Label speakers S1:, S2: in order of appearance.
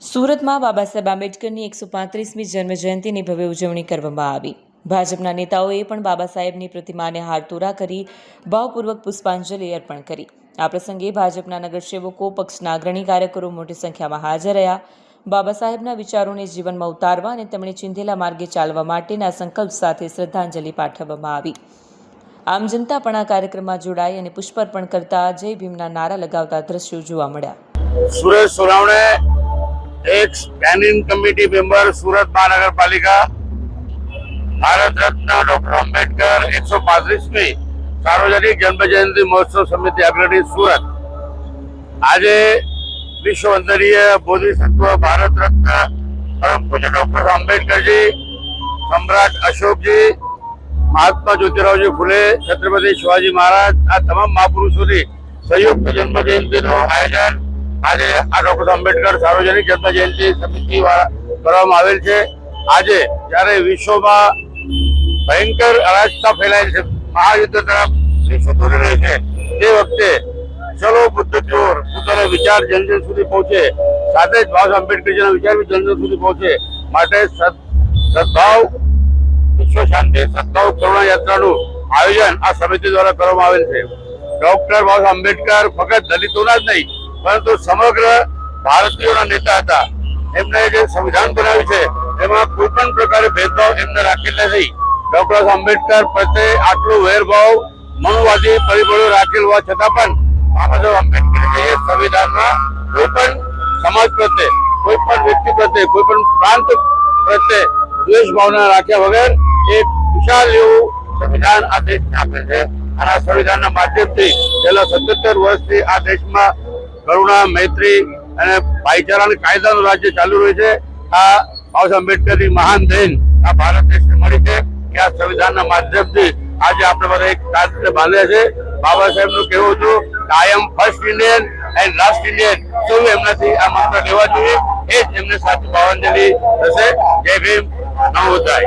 S1: સુરતમાં બાબા સાહેબ આંબેડકરની 135મી જન્મજયંતિની ભવ્ય ઉજવણી કરવામાં આવી। ભાજપના નેતાઓએ પણ બાબા સાહેબની પ્રતિમાને હારતોરા કરી ભાવપૂર્વક પુષ્પાંજલિ અર્પણ કરી। આ પ્રસંગે ભાજપના નગરસેવકો, પક્ષના અગ્રણી કાર્યકરો મોટી સંખ્યામાં હાજર રહ્યા। બાબા સાહેબના વિચારોને જીવનમાં ઉતારવા અને તેમણે ચિંધેલા માર્ગે ચાલવા માટેના સંકલ્પ સાથે શ્રદ્ધાંજલિ પાઠવવામાં આવી। આમ જનતા પણ આ કાર્યક્રમમાં જોડાઈ અને પુષ્પાર્પણ કરતા જય ભીમના નારા લગાવતા દ્રશ્યો જોવા મળ્યા।
S2: સુરેશ સોનાવણે एक स्टैंडिंग कमेटी मेंबर सूरत महानगरपालिका भारत रत्न डॉक्टर अंबेडकर 135મી सार्वजनिक जन्म जयंती महोत्सव समिति अग्रणी सूरत आज विश्व वंदनीय बोधिसत्व भारत रत्न परम पूज्य डॉक्टर अंबेडकर जी, सम्राट अशोक जी, महात्मा ज्योतिरावजी फुले, छत्रपति शिवाजी महाराज आ तमाम महापुरुषों संयुक्त जन्म जयंती आयोजन आज आ डॉक्टर अंबेडकर सार्वजनिक जन्म जयंती समिति કરવામાં આવેલ છે। આજે જ્યારે વિશ્વમાં ભયંકર અરાજકતા ફેલાયેલ છે, મહાયુદ્ધ તરફ વિશ્વ દોડી રહ્યું છે, તે વખતે ચલો બુદ્ધ ચોર પોતાના વિચાર જન જન સુધી પહોંચે, સાથે જ બાબા આંબેડકરજીના વિચાર બી જન જન સુધી પહોંચે માટે સદભાવ, વિશ્વ શાંતિ, સદભાવ કરુણા યાત્રાનું આયોજન આ સમિતિ દ્વારા કરવામાં આવેલ છે। ડોક્ટર બાબા આંબેડકર ફક્ત દલિતોના જ નહીં પરંતુ સમગ્ર ભારતીયોના નેતા હતા। એમને જે સંવિધાન બનાવ્યું છે એમાં કોઈ પણ પ્રકારે ભેદભાવ એમને રાખેલા નહીં। ડોક્ટર આંબેડકર પ્રત્યે આટલો વેરભાવ, મનોવાદી પરિબળો રાખેલ હોવા છતાં પણ બાબા સાહેબ આંબેડકરે સંવિધાનમાં કોઈ પણ સમાજ પ્રત્યે, કોઈ પણ વ્યક્તિ પ્રત્યે, કોઈ પણ પ્રાંત પ્રત્યે દ્વેષ ભાવના રાખ્યા વગર એક વિશાળ એવું સંવિધાન આ દેશને આપે છે। અને આ સંવિધાનના માધ્યમથી છેલ્લા 77 વર્ષથી આ દેશમાં કરુણા, મૈત્રી અને ભાઈચારાના કાયદાનું રાજ્ય ચાલુ રહ્યું છે। આ બાબા સાહેબ આંબેડકરની મહાન દેન આ ભારત દેશને મળી છે કે આ સંવિધાનના માધ્યમથી આજે આપણે બધા એક સાથે બાંધ્યા છે। બાબા સાહેબનું કહેવું હતું કે I am first Indian and last Indian, સૌ એમનાથી આ મંત્ર લેવા જોઈએ। એ જ એમને સાચી ભાવાંજલિ થશે। જય ભીમ, નમો બુદ્ધાય।